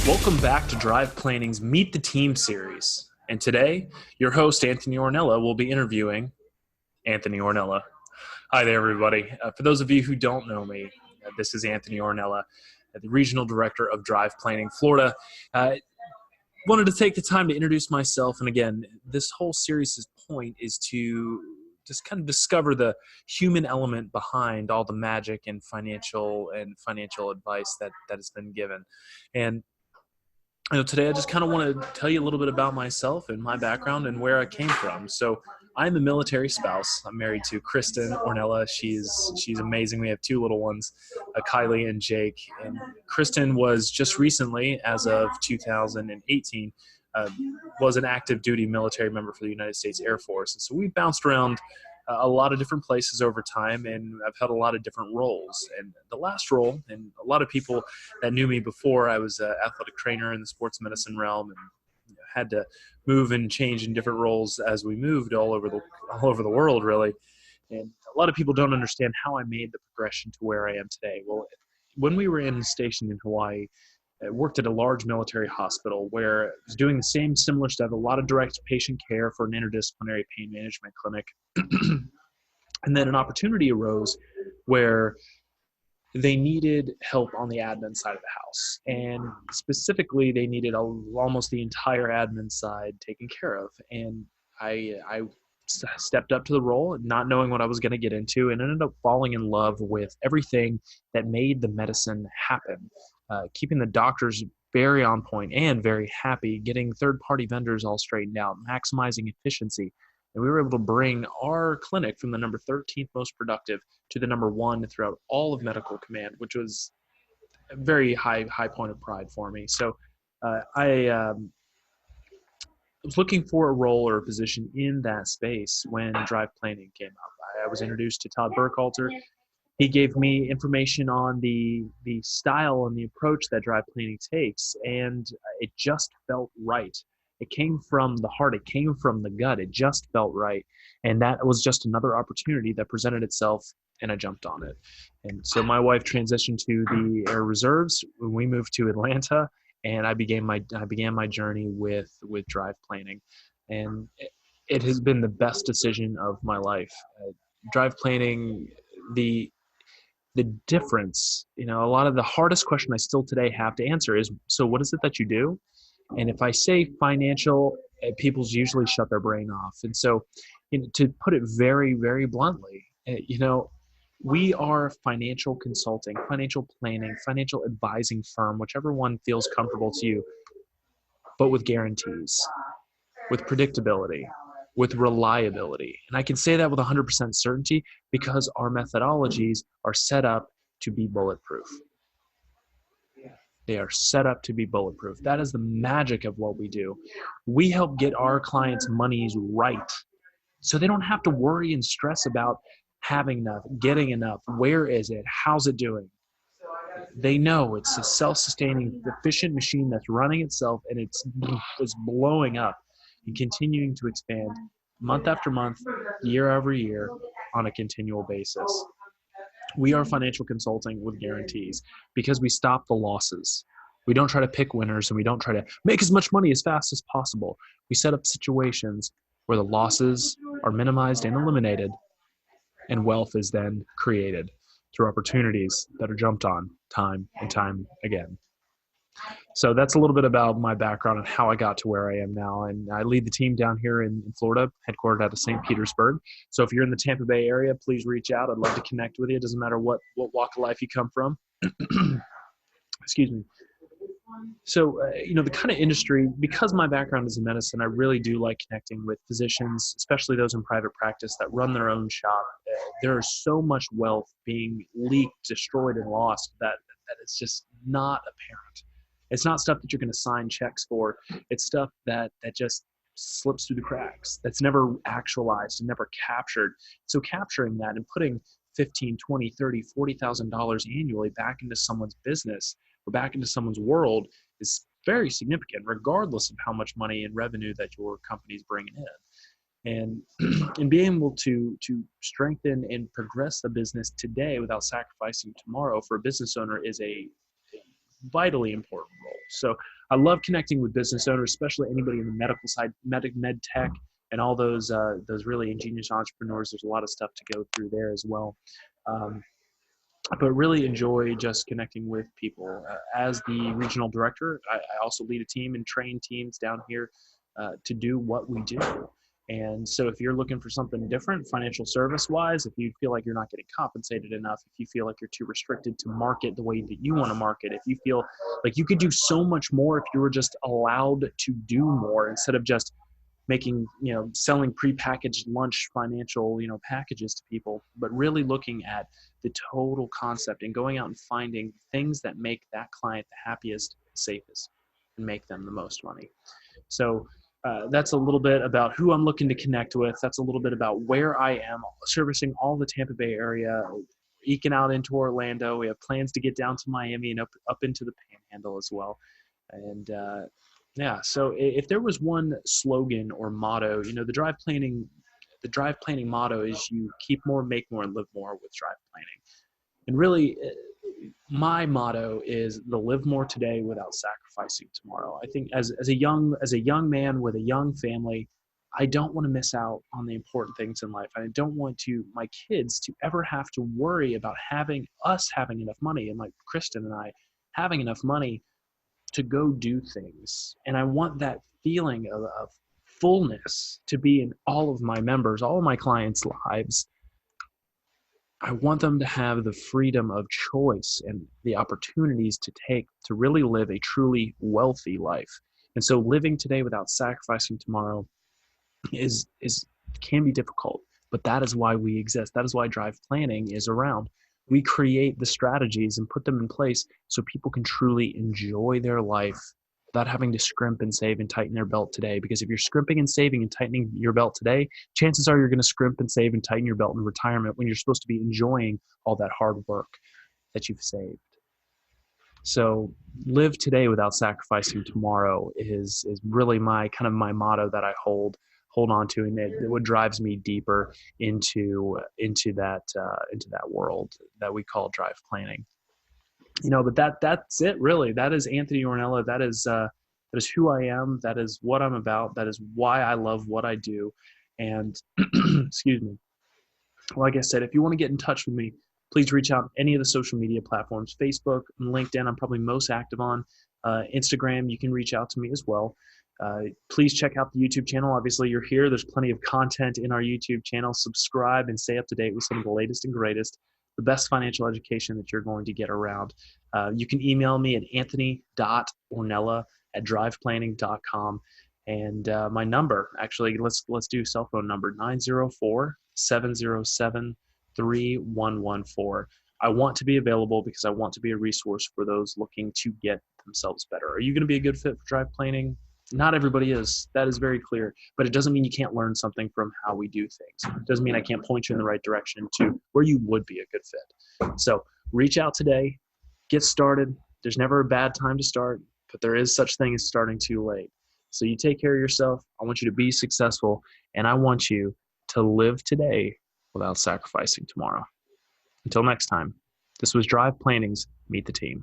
Welcome back to Drive Planning's Meet the Team series. And today, your host, Anthony Ornella, will be interviewing Anthony Ornella. Hi there, everybody. For those of you who don't know me, this is Anthony Ornella, the Regional Director of Drive Planning Florida. Wanted to take the time to introduce myself. And again, this whole series' point is to just kind of discover the human element behind all the magic and financial advice that has been given. And today I just kind of want to tell you a little bit about myself and my background and where I came from. So I'm a military spouse. I'm married to Kristen Ornella. She's amazing. We have two little ones, Kylie and Jake. And Kristen was just recently, as of 2018, was an active duty military member for the United States Air Force. And so we bounced around a lot of different places over time, and I've had a lot of different roles. And the last role, and a lot of people that knew me before, I was an athletic trainer in the sports medicine realm, and had to move and change in different roles as we moved all over the world, really. And a lot of people don't understand how I made the progression to where I am today. Well, when we were stationed in Hawaii, I worked at a large military hospital where I was doing the same similar stuff, a lot of direct patient care for an interdisciplinary pain management clinic. And then an opportunity arose where they needed help on the admin side of the house. And specifically, they needed almost the entire admin side taken care of. And I stepped up to the role, not knowing what I was going to get into, and ended up falling in love with everything that made the medicine happen. Keeping the doctors very on point and very happy, getting third-party vendors all straightened out, maximizing efficiency. And we were able to bring our clinic from the number 13th most productive to the number 1 throughout all of medical command, which was a very high point of pride for me. So I was looking for a role or a position in that space when Drive Planning came up. I was introduced to Todd Burkhalter. He gave me information on the style and the approach that Drive Planning takes, and it just felt right. It came from the heart. It came from the gut. It just felt right. And that was just another opportunity that presented itself, and I jumped on it. And so my wife transitioned to the Air Reserves when we moved to Atlanta, and I began my journey with Drive Planning. And it has been the best decision of my life. Drive Planning, the difference, a lot of the hardest question I still today have to answer is, so what is it that you do? And if I say financial, people usually shut their brain off. And so to put it very, very bluntly, we are financial consulting, financial planning, financial advising firm, whichever one feels comfortable to you, but with guarantees, with predictability, with reliability. And I can say that with 100% certainty because our methodologies are set up to be bulletproof. They are set up to be bulletproof. That is the magic of what we do. We help get our clients' monies right so they don't have to worry and stress about having enough, getting enough. Where is it? How's it doing? They know it's a self-sustaining, efficient machine that's running itself, and it's blowing up and continuing to expand month after month, year over year on a continual basis. We are financial consulting with guarantees because we stop the losses. We don't try to pick winners, and we don't try to make as much money as fast as possible. We set up situations where the losses are minimized and eliminated, and wealth is then created through opportunities that are jumped on time and time again. So that's a little bit about my background and how I got to where I am now. And I lead the team down here in Florida, headquartered out of St. Petersburg. So if you're in the Tampa Bay area, please reach out. I'd love to connect with you. It doesn't matter what walk of life you come from. Excuse me. So, the kind of industry, because my background is in medicine, I really do like connecting with physicians, especially those in private practice that run their own shop. There is so much wealth being leaked, destroyed, and lost that it's just not apparent. It's not stuff that you're going to sign checks for. It's stuff that just slips through the cracks. That's never actualized and never captured. So capturing that and putting $15,000, $20,000, $30,000, $40,000 annually back into someone's business or back into someone's world is very significant, regardless of how much money and revenue that your company's bringing in. And being able to strengthen and progress the business today without sacrificing tomorrow for a business owner is a vitally important role. So I love connecting with business owners, especially anybody in the medical side, med tech, and all those really ingenious entrepreneurs. There's a lot of stuff to go through there as well. Um, but really enjoy just connecting with people. As the regional director, I also lead a team and train teams down here to do what we do. And so if you're looking for something different, financial service wise, if you feel like you're not getting compensated enough, if you feel like you're too restricted to market the way that you want to market, if you feel like you could do so much more if you were just allowed to do more instead of just making, selling prepackaged lunch financial, packages to people, but really looking at the total concept and going out and finding things that make that client the happiest, safest, and make them the most money. So that's a little bit about who I'm looking to connect with. That's a little bit about where I am servicing all the Tampa Bay area, eking out into Orlando. We have plans to get down to Miami and up into the Panhandle as well. And yeah, so if there was one slogan or motto, the drive planning motto is you keep more, make more, and live more with drive planning. And really, my motto is the live more today without sacrificing tomorrow. I think as a young man with a young family, I don't want to miss out on the important things in life. I don't want my kids to ever have to worry about having enough money, and like Kristen and I having enough money to go do things. And I want that feeling of fullness to be in all of my members, all of my clients' lives. I want them to have the freedom of choice and the opportunities to take to really live a truly wealthy life. And so living today without sacrificing tomorrow is can be difficult, but that is why we exist. That is why drive planning is around. We create the strategies and put them in place so people can truly enjoy their life without having to scrimp and save and tighten their belt today. Because if you're scrimping and saving and tightening your belt today, chances are you're going to scrimp and save and tighten your belt in retirement when you're supposed to be enjoying all that hard work that you've saved. So live today without sacrificing tomorrow is really my motto that I hold on to, and it what drives me deeper into that world that we call drive planning. But that's it really. That is Anthony Ornella. That is who I am. That is what I'm about. That is why I love what I do. And excuse me. Like I said, if you want to get in touch with me, please reach out on any of the social media platforms. Facebook and LinkedIn, I'm probably most active on. Instagram, you can reach out to me as well. Please check out the YouTube channel. Obviously, you're here. There's plenty of content in our YouTube channel. Subscribe and stay up to date with some of the latest and greatest, the best financial education that you're going to get around. You can email me at anthony.ornella@driveplanning.com. And my number, actually, let's do cell phone number, 904-707-3114. I want to be available because I want to be a resource for those looking to get themselves better. Are you going to be a good fit for drive planning? Not everybody is. That is very clear. But it doesn't mean you can't learn something from how we do things. It doesn't mean I can't point you in the right direction to where you would be a good fit. So reach out today. Get started. There's never a bad time to start, but there is such thing as starting too late. So you take care of yourself. I want you to be successful, and I want you to live today without sacrificing tomorrow. Until next time, this was Drive Planning's Meet the Team.